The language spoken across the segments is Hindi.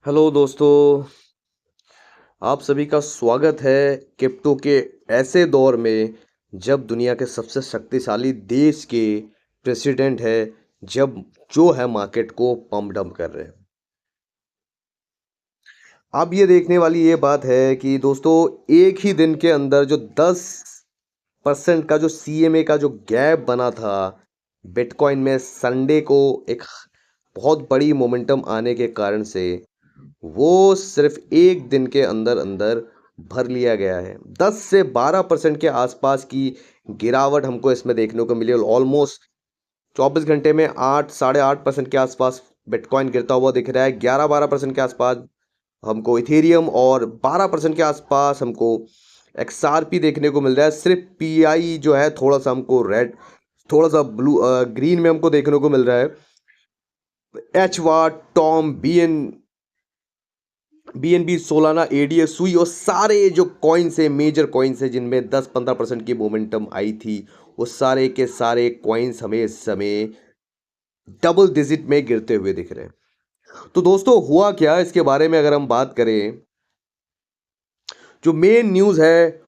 हेलो दोस्तों, आप सभी का स्वागत है क्रिप्टो के ऐसे दौर में जब दुनिया के सबसे शक्तिशाली देश के प्रेसिडेंट है, जब जो है मार्केट को पंप डंप कर रहे हैं। अब ये देखने वाली ये बात है कि दोस्तों, एक ही दिन के अंदर जो 10% का जो सीएमए का जो गैप बना था बिटकॉइन में संडे को, एक बहुत बड़ी मोमेंटम आने के कारण से वो सिर्फ एक दिन के अंदर अंदर भर लिया गया है। 10 से 12% के आसपास की गिरावट हमको इसमें देखने को मिली और ऑलमोस्ट 24 घंटे में 8 साढ़े 8% के आसपास बिटकॉइन गिरता हुआ दिख रहा है। 11-12% के आसपास हमको इथेरियम और 12% के आसपास हमको एक्सआरपी देखने को मिल रहा है। सिर्फ पीआई जो है थोड़ा सा हमको रेड, थोड़ा सा ब्लू, ग्रीन में हमको देखने को मिल रहा है। एच वार, टॉम, बीएनबी, सोलाना, एडीएस, सुई और सारे जो कॉइन्स है, मेजर कॉइन्स है जिनमें 10-15% की मोमेंटम आई थी, वो सारे के सारे कॉइन्स हमें इस समय डबल डिजिट में गिरते हुए दिख रहे हैं। तो दोस्तों, हुआ क्या इसके बारे में अगर हम बात करें, जो मेन न्यूज़ है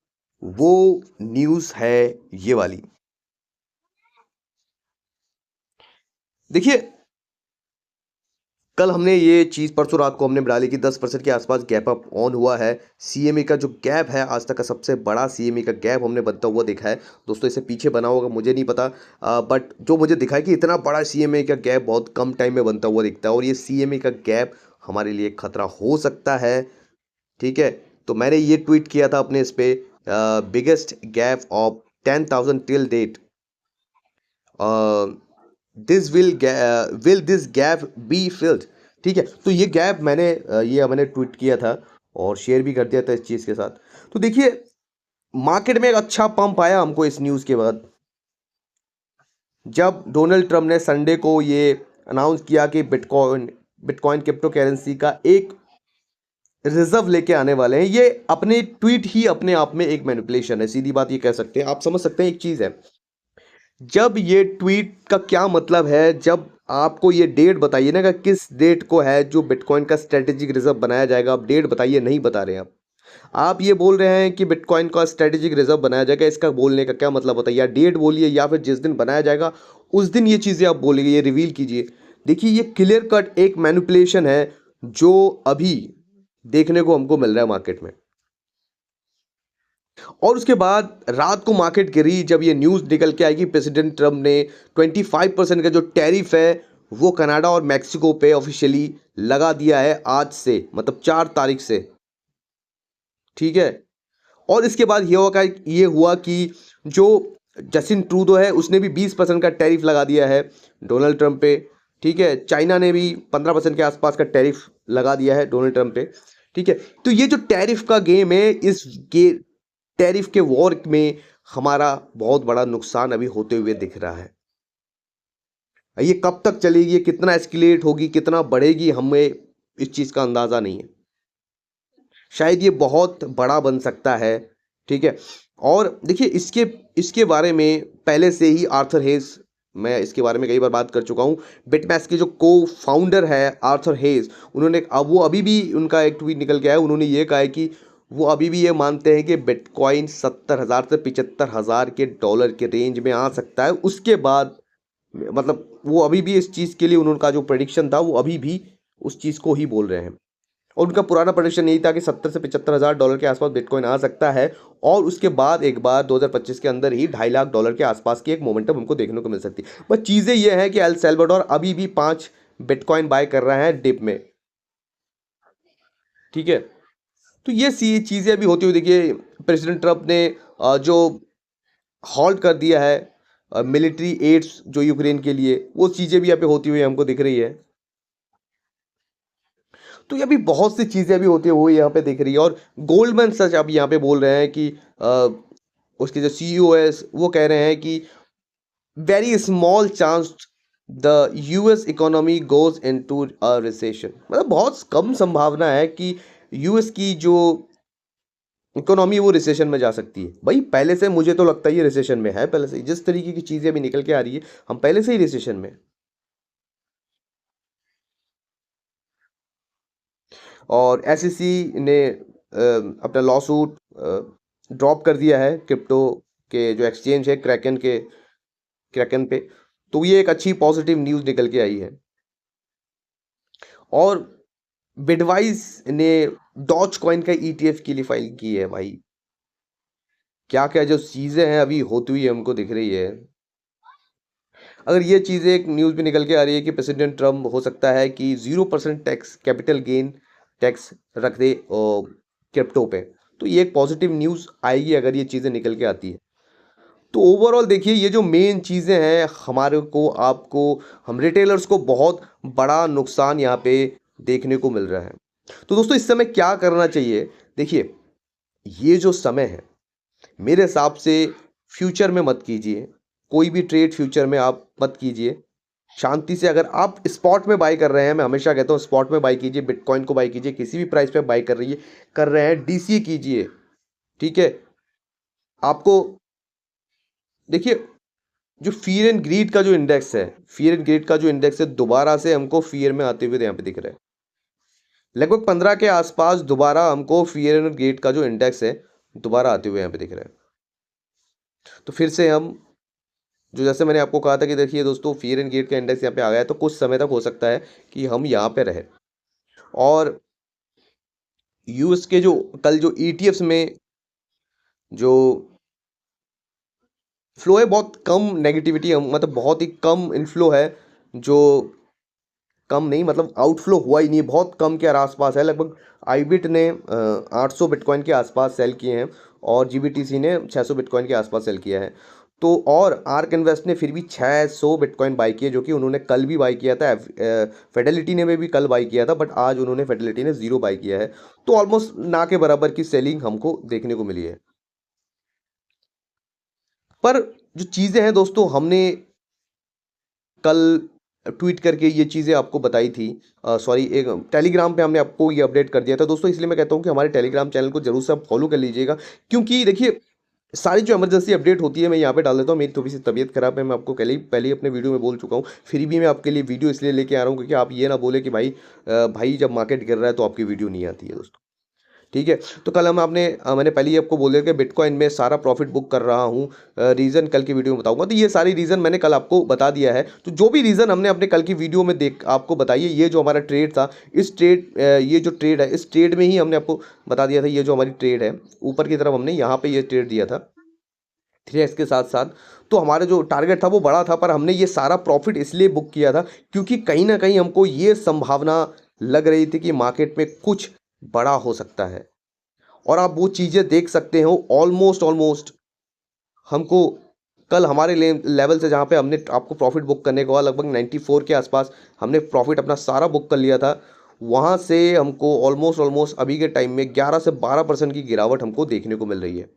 वो न्यूज़ है ये वाली। देखिए, कल हमने ये चीज़, परसों रात को हमने बना ली कि 10% के आसपास गैप अप ऑन हुआ है। सीएमए का जो गैप है, आज तक का सबसे बड़ा सीएमए का गैप हमने बनता हुआ देखा है। दोस्तों, इससे पीछे बना होगा मुझे नहीं पता, बट जो मुझे दिखा है कि इतना बड़ा सीएमए का गैप बहुत कम टाइम में बनता हुआ दिखता है और ये सीएमए का गैप हमारे लिए खतरा हो सकता है। ठीक है, तो मैंने ये ट्वीट किया था अपने इस पे, biggest gap of 10,000 till date, this will this gap be filled. ठीक है, तो ये गैप मैंने ट्वीट किया था और शेयर भी कर दिया था इस चीज़ के साथ। तो देखिए, मार्केट में एक अच्छा पंप आया हमको इस न्यूज़ के बाद, जब डोनाल्ड ट्रम्प ने संडे को ये अनाउंस किया कि बिटकॉइन बिटकॉइन क्रिप्टो करेंसी का एक रिजर्व लेके आने वाले हैं। ये अपने ट्वीट ही अपने आप में एक मैनिपुलेशन है, सीधी बात ये कह सकते हैं। आप समझ सकते हैं एक चीज़ है, जब ये ट्वीट का क्या मतलब है, जब आपको ये डेट बताइए ना कि किस डेट को है जो बिटकॉइन का स्ट्रेटेजिक रिजर्व बनाया जाएगा, आप डेट बताइए, नहीं बता रहे हैं आप ये बोल रहे हैं कि बिटकॉइन का स्ट्रेटेजिक रिजर्व बनाया जाएगा। इसका बोलने का क्या मतलब होता है? या डेट बोलिए या फिर जिस दिन बनाया जाएगा उस दिन ये चीज़ें आप बोलिए, ये रिवील कीजिए। देखिए, ये क्लियर कट एक मैनिपुलेशन है जो अभी देखने को हमको मिल रहा है मार्केट में। और उसके बाद रात को मार्केट गिरी जब ये न्यूज़ निकल के आई कि प्रेसिडेंट ट्रम्प ने 25% का जो टैरिफ है वो कनाडा और मैक्सिको पे ऑफिशियली लगा दिया है आज से, मतलब 4 तारीख से। ठीक है, और इसके बाद ये हुआ कि जो जस्टिन ट्रूडो है उसने भी 20% का टैरिफ लगा दिया है डोनाल्ड ट्रंप पे। ठीक है, चाइना ने भी 15% के आसपास का टैरिफ लगा दिया है डोनाल्ड ट्रंप पे। ठीक है, तो ये जो टैरिफ का गेम है, इस गे टैरिफ के वॉर में हमारा बहुत बड़ा नुकसान अभी होते हुए दिख रहा है। ये कब तक चलेगी, ये कितना एस्केलेट होगी, कितना बढ़ेगी, हमें इस चीज़ का अंदाज़ा नहीं है। शायद ये बहुत बड़ा बन सकता है। ठीक है, और देखिए, इसके इसके बारे में पहले से ही आर्थर हेज, मैं इसके बारे में कई बार बात कर चुका हूँ। बिटमैक्स के जो को फाउंडर है आर्थर हेज, उन्होंने, अब वो अभी भी, उनका एक ट्वीट निकल के आया, उन्होंने ये कहा है कि वो अभी भी ये मानते हैं कि बिटकॉइन 70,000 से 75,000 के डॉलर के रेंज में आ सकता है। उसके बाद, मतलब वो अभी भी इस चीज़ के लिए, उनका जो प्रेडिक्शन था वो अभी भी उस चीज़ को ही बोल रहे हैं। और उनका पुराना प्रेडिक्शन यही था कि 70 से 75,000 डॉलर के आसपास बिटकॉइन आ सकता है और उसके बाद एक बार 2025 के अंदर ही 2.5 लाख डॉलर के आसपास की एक मोमेंटम हमको देखने को मिल सकती है। बस चीज़ें ये हैं कि एल सैल्वाडोर अभी भी 5 बिटकॉइन बाय कर रहा है डिप में। ठीक है, तो ये सी चीज़ें अभी होती हुई देखिए, प्रेसिडेंट ट्रंप ने जो हॉल्ट कर दिया है मिलिट्री एड्स जो यूक्रेन के लिए, वो चीज़ें भी यहाँ पे होती हुई हमको दिख रही है। तो ये अभी बहुत सी चीज़ें अभी होती हुई यहाँ पे दिख रही है। और गोल्डमैन सच अभी यहाँ पे बोल रहे हैं कि उसके जो सीईओ है वो कह रहे हैं कि very small chance the US economy goes into a recession, मतलब बहुत कम संभावना है कि यूएस की जो इकोनॉमी वो रिसेशन में जा सकती है। भाई, पहले से मुझे तो लगता है ये रिसेशन में है, पहले से ही जिस तरीके की चीज़ें अभी निकल के आ रही है, हम पहले से ही रिसेशन में हैं। और एसईसी ने अपना लॉसूट ड्रॉप कर दिया है क्रिप्टो के जो एक्सचेंज है क्रैकन पे। तो ये एक अच्छी पॉजिटिव न्यूज़ निकल के आई है। और बिटवाइस ने डॉज कॉइन का ईटीएफ के लिए फाइल की है भाई। क्या क्या जो चीज़ें हैं अभी होती हुई हमको दिख रही है। अगर ये चीज़ें एक न्यूज़ भी निकल के आ रही है कि प्रेसिडेंट ट्रम्प हो सकता है कि 0% टैक्स कैपिटल गेन टैक्स रख दे क्रिप्टो पे, तो ये एक पॉजिटिव न्यूज़ आएगी अगर ये चीज़ें निकल के आती है। तो ओवरऑल देखिए ये जो मेन चीज़ें हैं हमारे को आपको हम रिटेलर्स को बहुत बड़ा नुकसान यहाँ पे देखने को मिल रहा है। तो दोस्तों इस समय क्या करना चाहिए? देखिए ये जो समय है मेरे हिसाब से फ्यूचर में मत कीजिए। कोई भी ट्रेड फ्यूचर में आप मत कीजिए। शांति से अगर आप स्पॉट में बाय कर रहे हैं, मैं हमेशा कहता हूँ स्पॉट में बाय कीजिए, बिटकॉइन को बाय कीजिए, किसी भी प्राइस पे बाय कर रहे हैं डीसीए कीजिए। ठीक है, आपको देखिए जो फियर एंड ग्रीड का जो इंडेक्स है, फियर एंड ग्रीड का जो इंडेक्स है दोबारा से हमको फियर में आते हुए यहाँ पे दिख रहा है। लगभग 15 के आसपास दोबारा हमको फियर एंड ग्रीड का जो इंडेक्स है दोबारा आते हुए यहाँ पे दिख रहा है। तो फिर से हम जो जैसे मैंने आपको कहा था कि देखिए दोस्तों फियर एंड ग्रीड का इंडेक्स यहाँ पे आ गया है, तो कुछ समय तक हो सकता है कि हम यहाँ पे रहे। और यूएस के जो कल जो ईटीएफ्स में जो फ्लो है बहुत कम नेगेटिविटी, मतलब बहुत ही कम इनफ्लो है। जो कम नहीं मतलब आउटफ्लो हुआ ही नहीं, बहुत कम के आसपास है। लगभग आईबिट ने 800 बिटकॉइन के आसपास सेल किए हैं और जीबीटीसी ने 600 बिटकॉइन के आसपास सेल किया है। तो और आर्क इन्वेस्ट ने फिर भी 600 बिटकॉइन बाई किए, जो कि उन्होंने कल भी बाई किया था। फेडेलिटी ने भी कल बाई किया था, बट आज उन्होंने फेडेलिटी ने 0 बाई किया है। तो ऑलमोस्ट ना के बराबर की सेलिंग हमको देखने को मिली है। पर जो चीज़ें हैं दोस्तों हमने कल ट्वीट करके ये चीज़ें आपको बताई थी, सॉरी एक टेलीग्राम पे हमने आपको ये अपडेट कर दिया था दोस्तों। इसलिए मैं कहता हूँ कि हमारे टेलीग्राम चैनल को जरूर से आप फॉलो कर लीजिएगा, क्योंकि देखिए सारी जो इमरजेंसी अपडेट होती है मैं यहाँ पे डाल देता हूँ। मेरी थोड़ी सी तबीयत खराब है, मैं आपको पहले ही अपने वीडियो में बोल चुका हूँ। फिर भी मैं आपके लिए वीडियो इसलिए लेके आ रहा हूँ क्योंकि आप ये ना बोले कि भाई जब मार्केट गिर रहा है तो आपकी वीडियो नहीं आती है दोस्तों। ठीक है, तो कल मैंने पहले ही आपको बोल दिया कि बिटकॉइन में सारा प्रॉफिट बुक कर रहा हूँ। रीज़न कल की वीडियो में बताऊंगा। तो ये सारी रीज़न मैंने कल आपको बता दिया है। तो जो भी रीज़न हमने अपने कल की वीडियो में देख आपको बताइए, ये जो हमारा ट्रेड था, ये जो ट्रेड है इस ट्रेड में ही हमने आपको बता दिया था। ये जो हमारी ट्रेड है ऊपर की तरफ हमने यहाँ पे ये ट्रेड दिया था 3x के साथ साथ। तो हमारा जो टारगेट था वो बड़ा था, पर हमने ये सारा प्रॉफिट इसलिए बुक किया था क्योंकि कहीं ना कहीं हमको ये संभावना लग रही थी कि मार्केट में कुछ बड़ा हो सकता है। और आप वो चीज़ें देख सकते हो ऑलमोस्ट ऑलमोस्ट हमको कल हमारे लेवल से जहाँ पे हमने आपको प्रॉफिट बुक करने को लगभग 94 के आसपास हमने प्रॉफिट अपना सारा बुक कर लिया था। वहाँ से हमको ऑलमोस्ट ऑलमोस्ट अभी के टाइम में 11 से 12% की गिरावट हमको देखने को मिल रही है।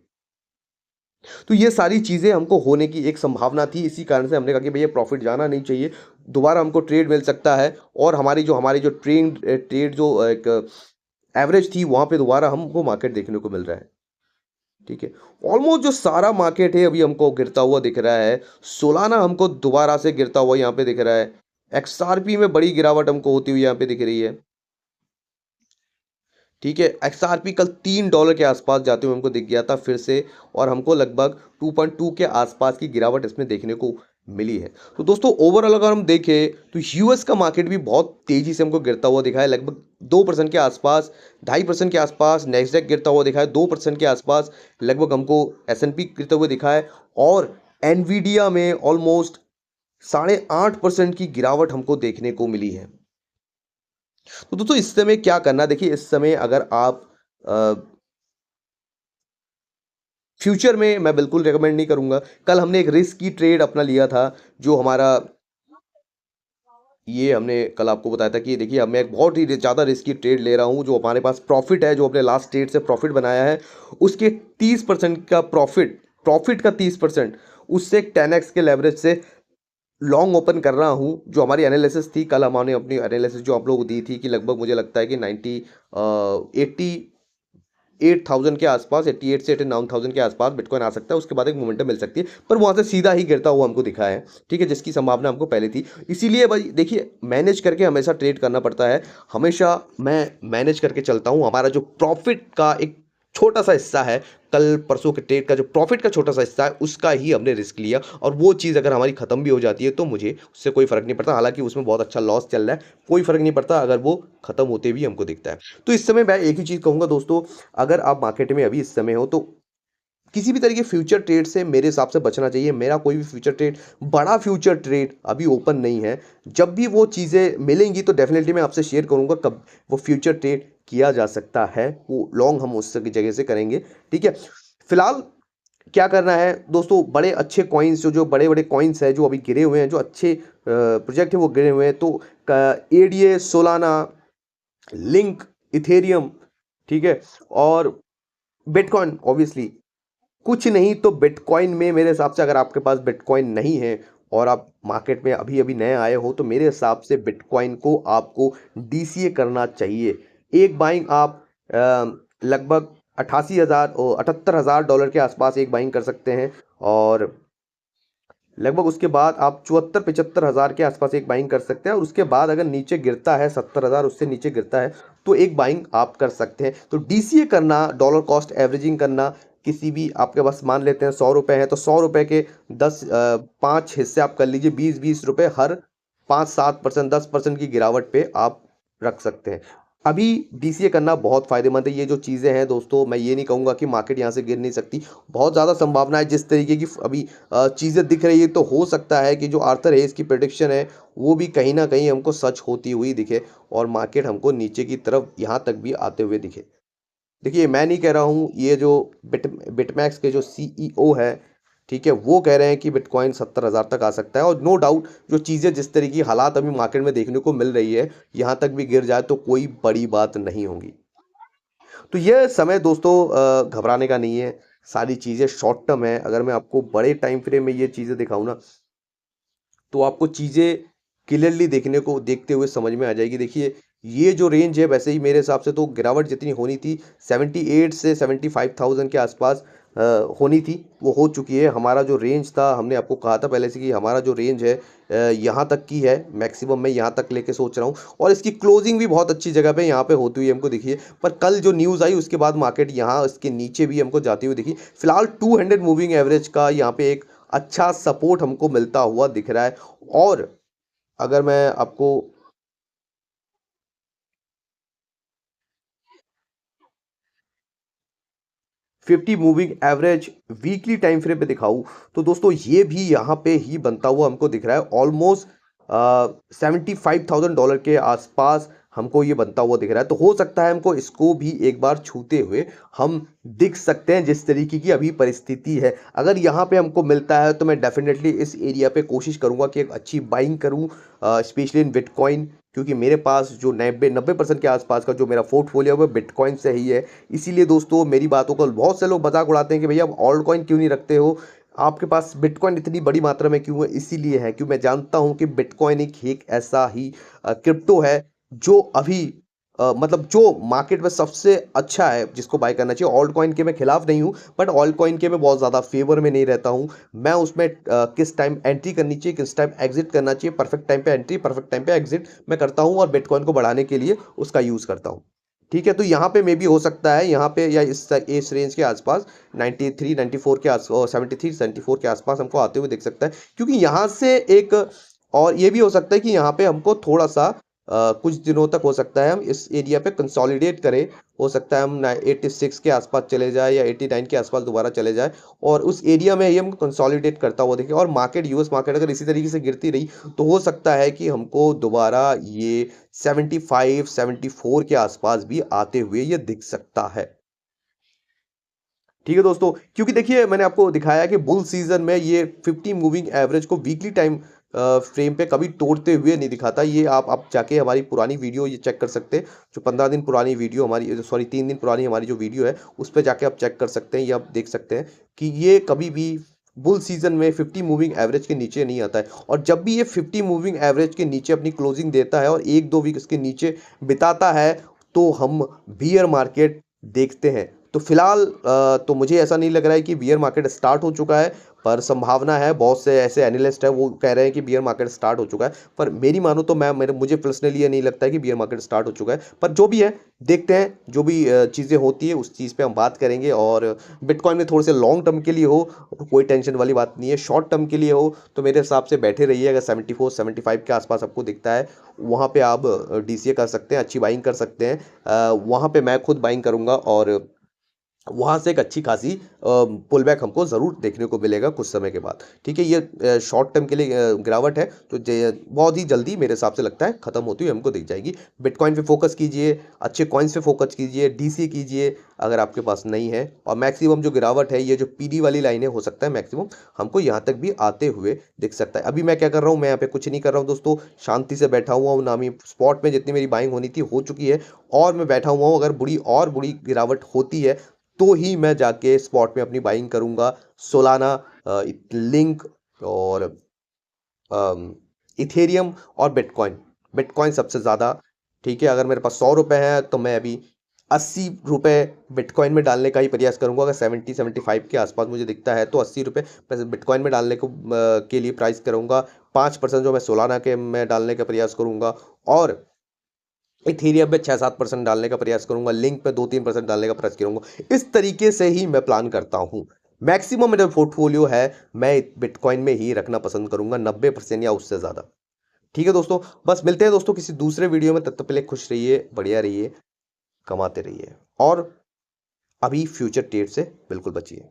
तो ये सारी चीज़ें हमको होने की एक संभावना थी। इसी कारण से हमने कहा कि भैया प्रॉफिट जाना नहीं चाहिए, दोबारा हमको ट्रेड मिल सकता है। और हमारी जो ट्रेड जो एक एवरेज थी वहाँ पे दोबारा हमको मार्केट देखने को मिल रहा है। ठीक है, ऑलमोस्ट जो सारा मार्केट है अभी हमको गिरता हुआ दिख रहा है। सोलाना हमको दोबारा से गिरता हुआ यहाँ पे दिख रहा है। एक्सआरपी में बड़ी गिरावट हमको होती हुई यहाँ पे दिख रही है। ठीक है, एक्सआरपी कल $3 के आसपास जाते हुए हमको दिख गया था फिर से, और हमको लगभग 2.2 के आसपास की गिरावट इसमें देखने को मिली है। तो दोस्तों ओवरऑल अगर हम देखें तो यूएस का मार्केट भी बहुत तेजी से हमको गिरता हुआ दिखा है। लगभग 2% के आसपास, 2.5% के आसपास नैस्डैक गिरता हुआ दिखा है। 2% के आसपास लगभग हमको एसएनपी गिरता हुआ दिखा है। और एनवीडिया में ऑलमोस्ट 8.5% की गिरावट हमको देखने को मिली है। तो दोस्तों इस समय क्या करना, देखिए इस समय अगर आप फ्यूचर में मैं बिल्कुल रेकमेंड नहीं करूंगा। कल हमने एक रिस्क की ट्रेड अपना लिया था, जो हमारा ये हमने कल आपको बताया था कि देखिए मैं एक बहुत ही ज़्यादा रिस्की ट्रेड ले रहा हूँ। जो हमारे पास प्रॉफिट है, जो अपने लास्ट ट्रेड से प्रॉफिट बनाया है उसके 30% का प्रॉफिट का 30% उससे 10x के लेवरेज से लॉन्ग ओपन कर रहा हूँ। जो हमारी एनालिसिस थी कल, हमने अपनी एनालिसिस जो आप लोगों को दी थी कि लगभग मुझे लगता है कि 80 88,000 के आसपास, 88 से 89,000 के आसपास बिटकॉइन आ सकता है। उसके बाद एक मोमेंटम मिल सकती है, पर वहाँ से सीधा ही गिरता हुआ हमको दिखा है, ठीक है, जिसकी संभावना हमको पहले थी। इसीलिए भाई देखिए, मैनेज करके हमेशा ट्रेड करना पड़ता है। हमेशा मैं मैनेज करके चलता हूँ। हमारा जो प्रॉफिट का एक छोटा सा हिस्सा है, कल परसों के ट्रेड का जो प्रॉफिट का छोटा सा हिस्सा है, उसका ही हमने रिस्क लिया, और वो चीज़ अगर हमारी ख़त्म भी हो जाती है तो मुझे उससे कोई फ़र्क नहीं पड़ता। हालांकि उसमें बहुत अच्छा लॉस चल रहा है, कोई फ़र्क नहीं पड़ता अगर वो ख़त्म होते भी हमको दिखता है। तो इस समय मैं एक ही चीज़ कहूँगा दोस्तों, अगर आप मार्केट में अभी इस समय हो तो किसी भी तरह के फ्यूचर ट्रेड से मेरे हिसाब से बचना चाहिए। मेरा कोई भी फ्यूचर ट्रेड, बड़ा फ्यूचर ट्रेड अभी ओपन नहीं है। जब भी वो चीज़ें मिलेंगी तो डेफिनेटली मैं आपसे शेयर करूँगा कब वो फ्यूचर ट्रेड किया जा सकता है। वो लॉन्ग हम उस जगह से करेंगे, ठीक है। फिलहाल क्या करना है दोस्तों, बड़े अच्छे कॉइन्स जो जो बड़े बड़े कॉइन्स हैं जो अभी गिरे हुए हैं, जो अच्छे प्रोजेक्ट है वो गिरे हुए हैं, तो एडीए, सोलाना, लिंक, इथेरियम, ठीक है, और बिटकॉइन ऑब्वियसली। कुछ नहीं तो बिटकॉइन में मेरे हिसाब से, अगर आपके पास बिटकॉइन नहीं है और आप मार्केट में अभी अभी नए आए हो, तो मेरे हिसाब से बिटकॉइन को आपको डीसीए करना चाहिए। एक बाइंग आप लगभग 88,000 और 78,000 डॉलर के आसपास एक बाइंग कर सकते हैं, और लगभग उसके बाद आप 74-75 हज़ार के आसपास एक बाइंग कर सकते हैं, और उसके बाद अगर नीचे गिरता है 70,000, उससे नीचे गिरता है तो एक बाइंग आप कर सकते हैं। तो डीसीए करना, डॉलर कॉस्ट एवरेजिंग करना, किसी भी आपके पास मान लेते हैं 100 रुपये है तो 100 रुपये के 5 हिस्से आप कर लीजिए, 20-20 रुपये, हर 5-7%, 10% की गिरावट पे आप रख सकते हैं। अभी डीसीए करना बहुत फ़ायदेमंद है। ये जो चीज़ें हैं दोस्तों, मैं ये नहीं कहूँगा कि मार्केट यहाँ से गिर नहीं सकती, बहुत ज़्यादा संभावना है। जिस तरीके की अभी चीज़ें दिख रही है, तो हो सकता है कि जो आर्थर हेज की प्रेडिक्शन है वो भी कहीं ना कहीं हमको सच होती हुई दिखे, और मार्केट हमको नीचे की तरफ यहाँ तक भी आते हुए दिखे। देखिए, मैं नहीं कह रहा हूँ, ये जो बिटमैक्स के जो सीईओ है, ठीक है, वो कह रहे हैं कि बिटकॉइन 70,000 तक आ सकता है, और नो डाउट जो चीज़ें जिस तरीके की हालात अभी मार्केट में देखने को मिल रही है, यहाँ तक भी गिर जाए तो कोई बड़ी बात नहीं होगी। तो यह समय दोस्तों घबराने का नहीं है। सारी चीज़ें शॉर्ट टर्म है। अगर मैं आपको बड़े टाइम फ्रेम में ये चीज़ें दिखाऊं ना, तो आपको चीज़ें क्लियरली देखते हुए समझ में आ जाएगी। देखिए, ये जो रेंज है, वैसे ही मेरे हिसाब से तो गिरावट जितनी होनी थी 78 से 75,000 के आसपास होनी थी, वो हो चुकी है। हमारा जो रेंज था, हमने आपको कहा था पहले से कि हमारा जो रेंज है यहाँ तक की है, मैक्सिमम मैं यहाँ तक लेके सोच रहा हूँ, और इसकी क्लोजिंग भी बहुत अच्छी जगह पे यहाँ पे होती हुई हमको दिखी है। पर कल जो न्यूज़ आई उसके बाद मार्केट यहाँ इसके नीचे भी हमको जाती हुई दिखी। फिलहाल 200 मूविंग एवरेज का यहाँ पे एक अच्छा सपोर्ट हमको मिलता हुआ दिख रहा है। और अगर मैं आपको 50 moving average weekly time frame पे दिखाऊं, तो दोस्तों ये भी यहाँ पे ही बनता हुआ हमको दिख रहा है। ऑलमोस्ट $75,000 के आसपास हमको ये बनता हुआ दिख रहा है। तो हो सकता है हमको इसको भी एक बार छूते हुए हम दिख सकते हैं, जिस तरीके की अभी परिस्थिति है। अगर यहाँ पे हमको मिलता है तो मैं डेफिनेटली इस एरिया पे कोशिश करूँगा कि एक अच्छी बाइंग करूँ, स्पेशली इन बिटकॉइन, क्योंकि मेरे पास जो 90% के आसपास का जो मेरा पोर्टफोलियो है वो बिटकॉइन से ही है। इसीलिए दोस्तों, मेरी बातों को बहुत से लोग मजाक उड़ाते हैं कि भैया आप ऑल्ट कॉइन क्यों नहीं रखते हो, आपके पास बिटकॉइन इतनी बड़ी मात्रा में क्यों है। इसीलिए है कि मैं जानता हूं कि बिटकॉइन एक ऐसा ही क्रिप्टो है जो अभी मतलब जो मार्केट में सबसे अच्छा है, जिसको बाय करना चाहिए। ऑल्ट कॉइन के मैं खिलाफ नहीं हूं, बट ऑल्ट कॉइन के मैं बहुत ज़्यादा फेवर में नहीं रहता हूं। मैं उसमें किस टाइम एंट्री करनी चाहिए, किस टाइम एग्जिट करना चाहिए, परफेक्ट टाइम पे एंट्री, परफेक्ट टाइम पे एग्जिट मैं करता हूं, और बिटकॉइन को बढ़ाने के लिए उसका यूज़ करता हूं। ठीक है, तो यहाँ पे मे भी हो सकता है, यहाँ पे या इस रेंज के आसपास 93 94 के आस 73 74 के आसपास हमको आते हुए दिख सकता है, क्योंकि यहाँ से एक, और ये भी हो सकता है कि यहाँ पे हमको थोड़ा सा कुछ दिनों तक हो सकता है हम इस एरिया पे कंसोलिडेट करें। हो सकता है हम 86 के आसपास चले जाए या 89 के आसपास दोबारा चले जाए, और उस एरिया में ही हम कंसोलिडेट करता हुआ देखें। और मार्केट, यूएस मार्केट अगर इसी तरीके से गिरती रही तो हो सकता है कि हमको दोबारा ये 75 74 के आसपास भी आते हुए ये दिख सकता है। ठीक है दोस्तों, क्योंकि देखिए मैंने आपको दिखाया कि बुल सीजन में ये 50 मूविंग एवरेज को वीकली टाइम फ्रेम पे कभी तोड़ते हुए नहीं दिखाता। ये आप जाके हमारी पुरानी वीडियो ये चेक कर सकते हैं, जो 15 दिन पुरानी वीडियो हमारी, सॉरी 3 दिन पुरानी हमारी जो वीडियो है, उस पर जाके आप चेक कर सकते हैं, या आप देख सकते हैं कि ये कभी भी बुल सीजन में 50 मूविंग एवरेज के नीचे नहीं आता है। और जब भी ये 50 मूविंग एवरेज के नीचे अपनी क्लोजिंग देता है और 1-2 वीक इसके नीचे बिताता है, तो हम बियर मार्केट देखते हैं। तो फिलहाल तो मुझे ऐसा नहीं लग रहा है कि बियर मार्केट स्टार्ट हो चुका है, पर संभावना है, बहुत से ऐसे एनालिस्ट हैं वो कह रहे हैं कि बियर मार्केट स्टार्ट हो चुका है। पर मेरी मानो तो मुझे पर्सनली ये नहीं लगता है कि बियर मार्केट स्टार्ट हो चुका है। पर जो भी है, देखते हैं, जो भी चीज़ें होती है उस चीज़ पे हम बात करेंगे। और बिटकॉइन में थोड़े से लॉन्ग टर्म के लिए हो तो कोई टेंशन वाली बात नहीं है, शॉर्ट टर्म के लिए हो तो मेरे हिसाब से बैठे रहिए। अगर 74-75 के आसपास आपको दिखता है, वहाँ पे आप डीसीए कर सकते हैं, अच्छी बाइंग कर सकते हैं। वहाँ पे मैं खुद बाइंग करूँगा और वहाँ से एक अच्छी खासी पुल बैक हमको ज़रूर देखने को मिलेगा कुछ समय के बाद। ठीक है, ये शॉर्ट टर्म के लिए गिरावट है, तो बहुत ही जल्दी मेरे हिसाब से लगता है ख़त्म होती हुई हमको दिख जाएगी। बिटकॉइन पे फोकस कीजिए, अच्छे कॉइन्स पे फोकस कीजिए, डीसी कीजिए अगर आपके पास नहीं है। और मैक्सिमम जो गिरावट है, ये जो पीडी वाली लाइनें, हो सकता है मैक्सिमम हमको यहाँ तक भी आते हुए दिख सकता है। अभी मैं क्या कर रहा हूँ, मैं यहाँ पे कुछ नहीं कर रहा हूँ दोस्तों, शांति से बैठा हुआ हूँ। नामी स्पॉट में जितनी मेरी बाइंग होनी थी हो चुकी है, और मैं बैठा हुआ हूँ। अगर बुरी गिरावट होती है तो ही मैं जाके स्पॉट में अपनी बाइंग करूंगा। सोलाना, लिंक और इथेरियम और बिटकॉइन। बिटकॉइन सबसे ज़्यादा। ठीक है, अगर मेरे पास 100 रुपये हैं तो मैं अभी 80 रुपये बिटकॉइन में डालने का ही प्रयास करूंगा। अगर 70-75 के आसपास मुझे दिखता है तो 80 रुपये बिटकॉइन में डालने के लिए प्राइस करूंगा। 5% जो मैं सोलाना के में डालने का प्रयास करूंगा, और इथेरियम पे 6-7% डालने का प्रयास करूंगा, लिंक पे 2-3% डालने का प्रयास करूंगा। इस तरीके से ही मैं प्लान करता हूं। मैक्सिमम मेरा पोर्टफोलियो है, मैं बिटकॉइन में ही रखना पसंद करूंगा, 90% या उससे ज़्यादा। ठीक है दोस्तों, बस मिलते हैं दोस्तों किसी दूसरे वीडियो में। तब तक के लिए खुश रहिए, बढ़िया रहिए, कमाते रहिए, और अभी फ्यूचर ट्रेड से बिल्कुल बचिए।